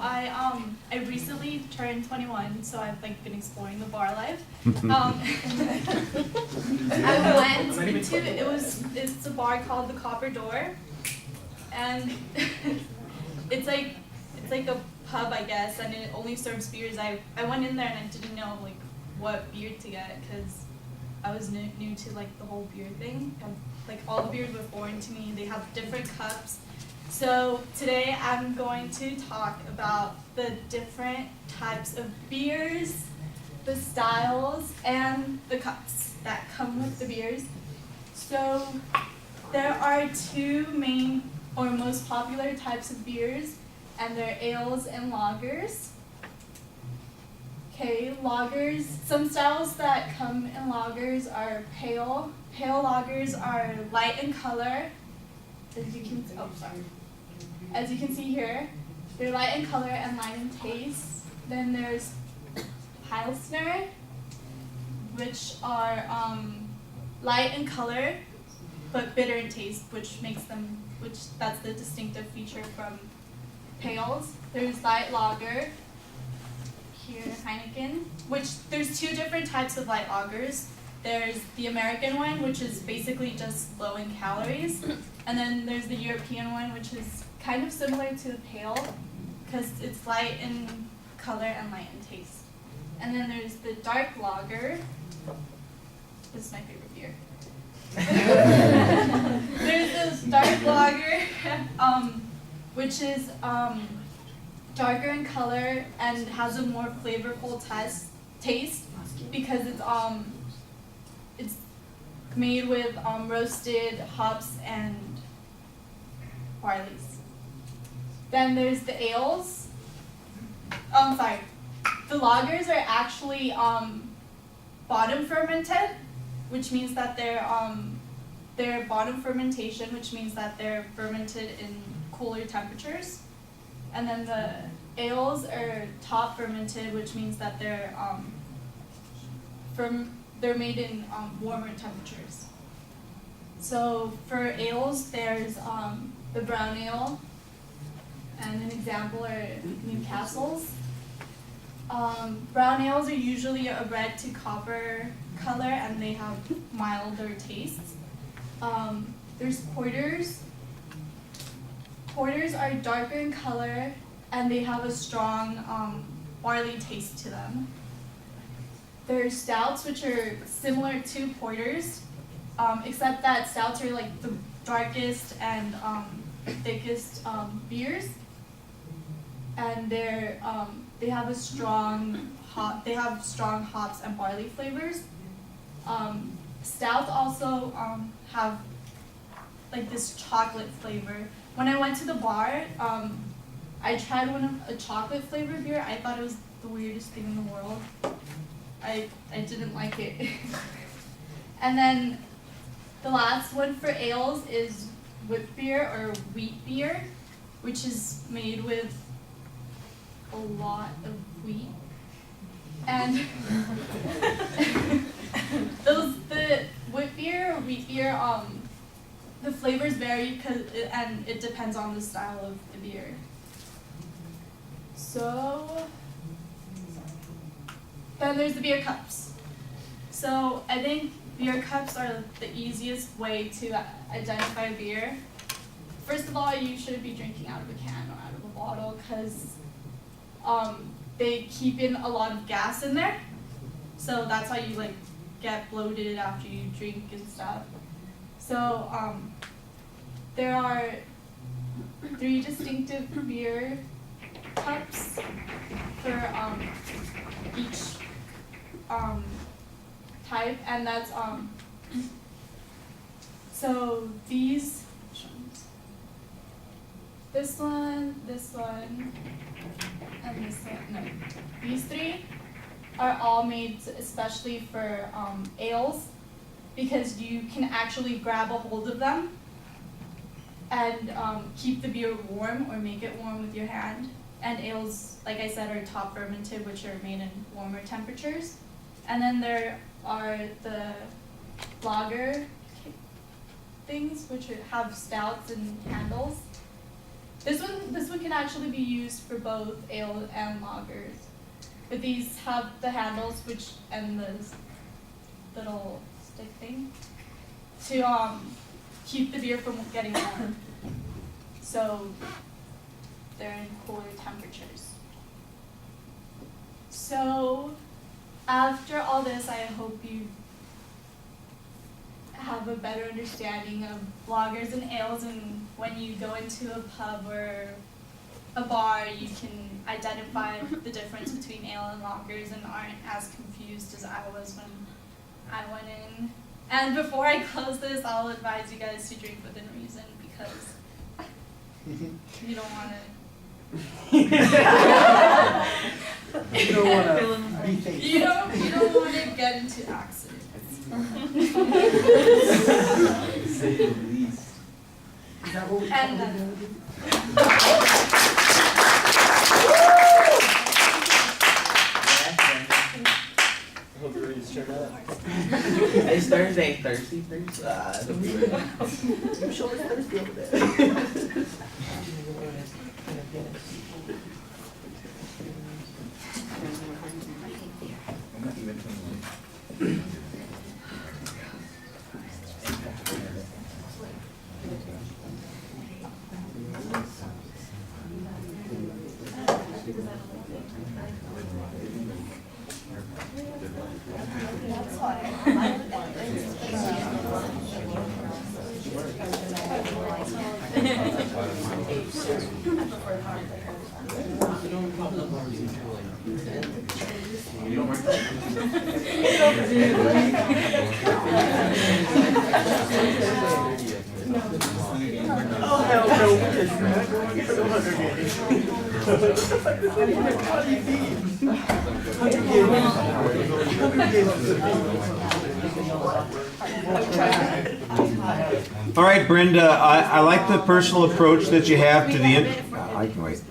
I recently turned 21, so I've like been exploring the bar life. I went into it's a bar called the Copper Door, and it's like a pub, I guess, and it only serves beers. I went in there and I didn't know like what beer to get because I was new to like the whole beer thing. And, like all the beers were foreign to me. They have different cups. So today I'm going to talk about the different types of beers, the styles, and the cups that come with the beers. So there are two main or most popular types of beers, and they're ales and lagers. Okay, lagers, some styles that come in lagers are pale. Pale lagers are light in color. As you can see here, they're light in color and light in taste. Then there's Pilsner, which are light in color but bitter in taste, which that's the distinctive feature from pales. There's light lager, here Heineken, which there's two different types of light lagers. There's the American one, which is basically just low in calories, and then there's the European one, which is kind of similar to the pale, because it's light in color and light in taste. And then there's the dark lager. This is my favorite beer. There's this dark lager, which is darker in color and has a more flavorful taste because it's made with roasted hops and barleys. Then there's the ales. The lagers are actually bottom fermented, which means that they're bottom fermentation, which means that they're fermented in cooler temperatures. And then the ales are top fermented, which means that they're made in warmer temperatures. So for ales, there's the brown ale, and an example are Newcastle's. Brown ales are usually a red to copper color, and they have milder tastes. There's porters. Porters are darker in color, and they have a strong barley taste to them. There's stouts, which are similar to porters, except that stouts are like the darkest and thickest beers, and they have strong hops and barley flavors. Stouts also have like this chocolate flavor. When I went to the bar, I tried a chocolate flavored beer. I thought it was the weirdest thing in the world. I didn't like it. And then the last one for ales is wheat beer or wheat beer, which is made with a lot of wheat. And the wheat beer or wheat beer, the flavors vary and it depends on the style of the beer. So then there's the beer cups. So I think beer cups are the easiest way to identify a beer. First of all, you shouldn't be drinking out of a can or out of a bottle because they keep in a lot of gas in there. So that's how you like get bloated after you drink and stuff. So there are 3 distinctive beer cups for each type, and that's so these, this one, and this one. No, these 3 are all made especially for ales, because you can actually grab a hold of them and keep the beer warm or make it warm with your hand. And ales, like I said, are top fermented, which are made in warmer temperatures. And then there are the lager things, which have stouts and handles. This one can actually be used for both ale and lagers. But these have the handles and the little stick thing to keep the beer from getting warm. So they're in cooler temperatures. So after all this, I hope you have a better understanding of lagers and ales, and when you go into a pub or a bar, you can identify the difference between ale and lagers and aren't as confused as I was when I went in. And before I close this, I'll advise you guys to drink within reason, because you don't want to. You don't want to. You don't want to get into accidents. Say the least. Is that what we And hope you're ready to start up. It's Thursday. Thirsty. I'm sure it's thirsty over there. I'm not even you don't work. Oh, hell no. All right, Brenda, I like the personal approach that you have to the I can wait.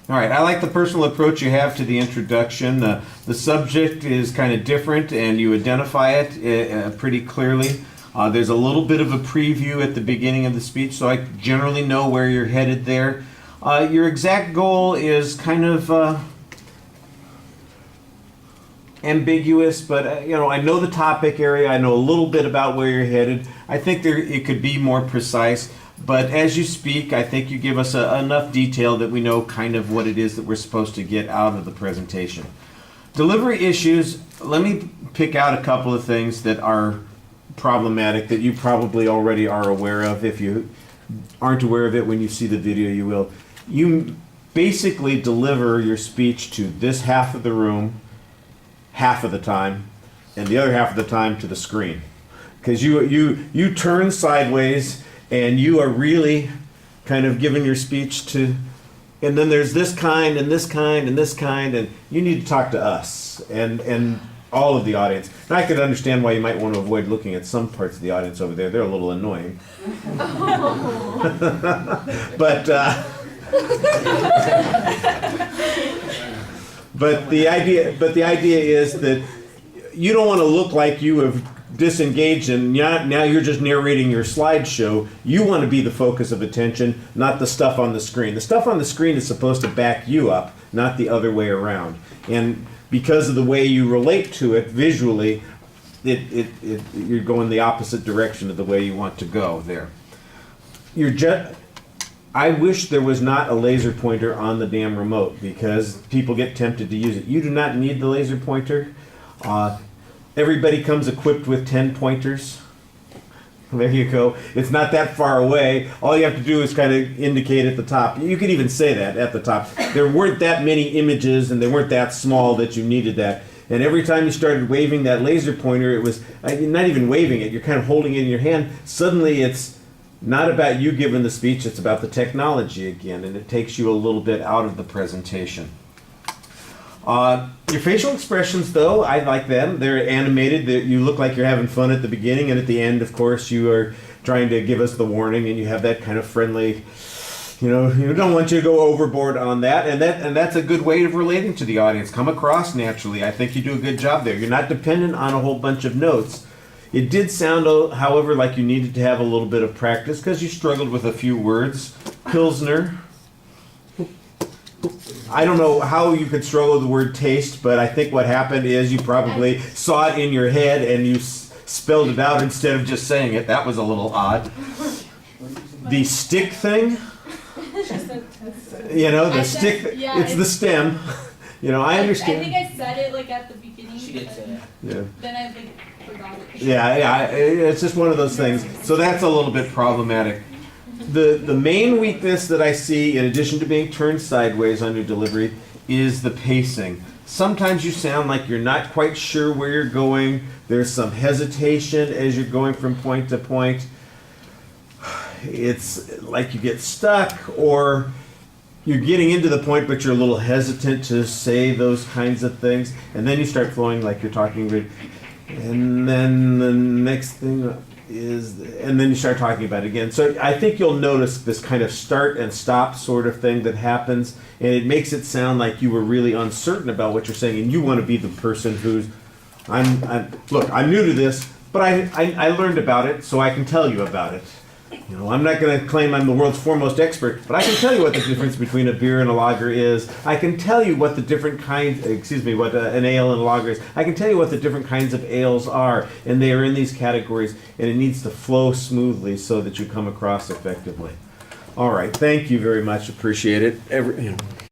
All right, I like the personal approach you have to the introduction. The subject is kind of different, and you identify it pretty clearly. There's a little bit of a preview at the beginning of the speech, so I generally know where you're headed there. Your exact goal is kind of ambiguous, but I know the topic area. I know a little bit about where you're headed. I think it could be more precise. But as you speak, I think you give us enough detail that we know kind of what it is that we're supposed to get out of the presentation. Delivery issues, let me pick out a couple of things that are problematic that you probably already are aware of. If you aren't aware of it, when you see the video, you will. You basically deliver your speech to this half of the room half of the time, and the other half of the time to the screen. Because you turn sideways, and you are really kind of giving your speech to, and then there's this kind and this kind and this kind, and you need to talk to us and all of the audience. And I could understand why you might want to avoid looking at some parts of the audience over there. They're a little annoying. But the idea is that you don't want to look like you have disengaged and now you're just narrating your slideshow. You want to be the focus of attention, not the stuff on the screen. The stuff on the screen is supposed to back you up, not the other way around. And because of the way you relate to it visually, you're going the opposite direction of the way you want to go there. I wish there was not a laser pointer on the damn remote, because people get tempted to use it. You do not need the laser pointer. Everybody comes equipped with 10 pointers. There you go. It's not that far away. All you have to do is kind of indicate at the top. You could even say that at the top. There weren't that many images, and they weren't that small that you needed that. And every time you started waving that laser pointer, it was not even waving it. You're kind of holding it in your hand. Suddenly it's not about you giving the speech. It's about the technology again, and it takes you a little bit out of the presentation. Your facial expressions, though, I like them. They're animated. You look like you're having fun at the beginning, and at the end, of course, you are trying to give us the warning, and you have that kind of friendly You don't want you to go overboard on that, and that's a good way of relating to the audience. Come across naturally. I think you do a good job there. You're not dependent on a whole bunch of notes. It did sound, however, like you needed to have a little bit of practice because you struggled with a few words. Pilsner. I don't know how you could struggle with the word taste, but I think what happened is you probably saw it in your head and you spelled it out instead of just saying it. That was a little odd. The stick thing. The stick. Yeah, it's the stem. I understand. I think I said it like at the beginning. She did say that. Yeah. Then I forgot it. Yeah. It's just one of those things. So that's a little bit problematic. The main weakness that I see, in addition to being turned sideways on your delivery, is the pacing. Sometimes you sound like you're not quite sure where you're going. There's some hesitation as you're going from point to point. It's like you get stuck, or you're getting into the point, but you're a little hesitant to say those kinds of things. And then you start flowing like you're talking. And then the next thing is, and then you start talking about it again. So I think you'll notice this kind of start and stop sort of thing that happens, and it makes it sound like you were really uncertain about what you're saying, and you want to be the person who's, look, I'm new to this, but I learned about it, so I can tell you about it. I'm not going to claim I'm the world's foremost expert, but I can tell you what the difference between a beer and a lager is. I can tell you what the different kinds, what an ale and a lager is. I can tell you what the different kinds of ales are, and they are in these categories, and it needs to flow smoothly so that you come across effectively. All right, thank you very much. Appreciate it.